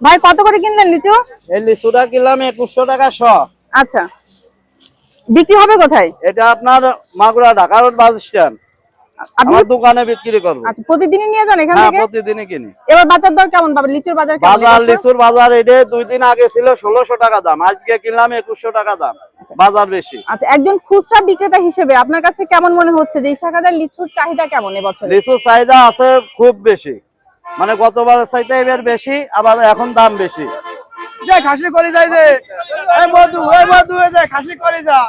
ভাই কত করে কিনলেন লিচু? এই লিচুটা কিনলাম 2100 টাকা শ। আচ্ছা, বিক্রি হবে কোথায়? এটা আপনার Magura Dhaka road bus stand, আপনি আমার দোকানে বিক্রি করব। আচ্ছা, প্রতিদিনই নিয়ে যান এখান হ্যাঁ, থেকে? প্রতিদিনই কিনি। এবার বাজার দর কেমন পাবেন? লিচুর বাজার কেমন বাজার, এবছর? লিচুর বাজার এটা 2 দিন আগে ছিল 1600 টাকা দাম, আজকে কিনলাম 2100 টাকা দাম। বাজার বেশি। আচ্ছা, একজন খুচরা বিক্রেতা হিসেবে আপনার কাছে কেমন মনে হচ্ছে যে ইছাকাটার লিচুর চাহিদা কেমন এবছর? লিচুর চাহিদা আছে খুব বেশি, মানে গতবারের চাইতে এবার বেশি, আবার এখন দাম বেশি। যে খাসি করে যায় যে এই মধু এই যে খাসি করে যা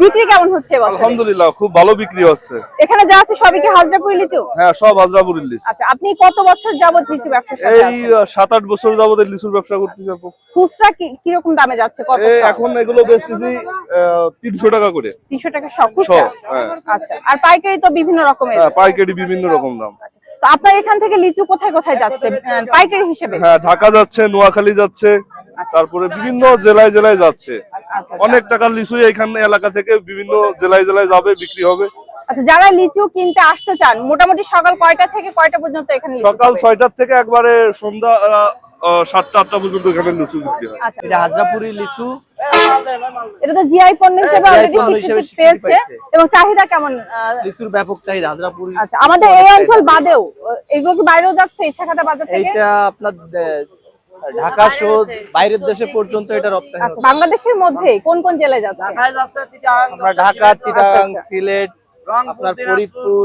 বিক্রি কেমন হচ্ছে এবছর? আলহামদুলিল্লাহ খুব ভালো বিক্রি হচ্ছে। এখানে যা আছে সবই কি হাজরাপুরি লিচু? হ্যাঁ, সব হাজরাপুরের লিচু। আচ্ছা, আপনি কত বছর যাবত লিচু ব্যবসার সাথে এই আছেন? 7-8 বছর যাবত লিচুর ব্যবসা করতেছি আপু। খুচরা কি রকম দামে যাচ্ছে? কত এই শ? এখন এগুলো বেচতেছি 300 টাকা করে। 300 টাকা শ খুচরা? হ্যাঁ। আচ্ছা, আর পাইকারি তো বিভিন্ন রকমের। হ্যাঁ, পাইকারি বিভিন্ন রকম দাম। তো আপনার এখান থেকে লিচু কোথায় কোথায় যাচ্ছে পাইকারি হিসেবে? হ্যাঁ, ঢাকা যাচ্ছে, নোয়াখালী যাচ্ছে, তারপরে বিভিন্ন জেলায় জেলায় যাচ্ছে। অনেক টাকার লিচু এইখানে এলাকা থেকে বিভিন্ন জেলায় জেলায় যাবে, বিক্রি হবে। আচ্ছা, যারা লিচু কিনতে আসতে চান মোটামুটি সকাল কয়টা থেকে কয়টা পর্যন্ত এখানে লিচু সকাল পাবে? 6টার থেকে একবারে সন্ধ্যা 7টা-8টা পর্যন্ত এখানে লিচু বিক্রি হয়। আচ্ছা, এটা হাজরাপুরি লিচু, এটা তো জিআই পণ্য হিসেবে GI অলরেডি পণ্য হিসেবে স্বীকৃতি পেয়েছে পাইছে। এবং চাহিদা কেমন? লিচুর ব্যাপক চাহিদা হাজরাপুরি। আচ্ছা, আমাদের এই অঞ্চল বাদেও এগুলো কি বাইরেও যাচ্ছে ইছাকাটা বাজার থেকে? এইটা আপনার ঢাকা সহ বাইরের দেশে পর্যন্ত এটা রপ্তানি আচ্ছা, হচ্ছে। বাংলাদেশের মধ্যে কোন কোন জেলায় যাচ্ছে? আমরা ঢাকা, চিটাগাং, সিলেট, আপনার ফরিদপুর,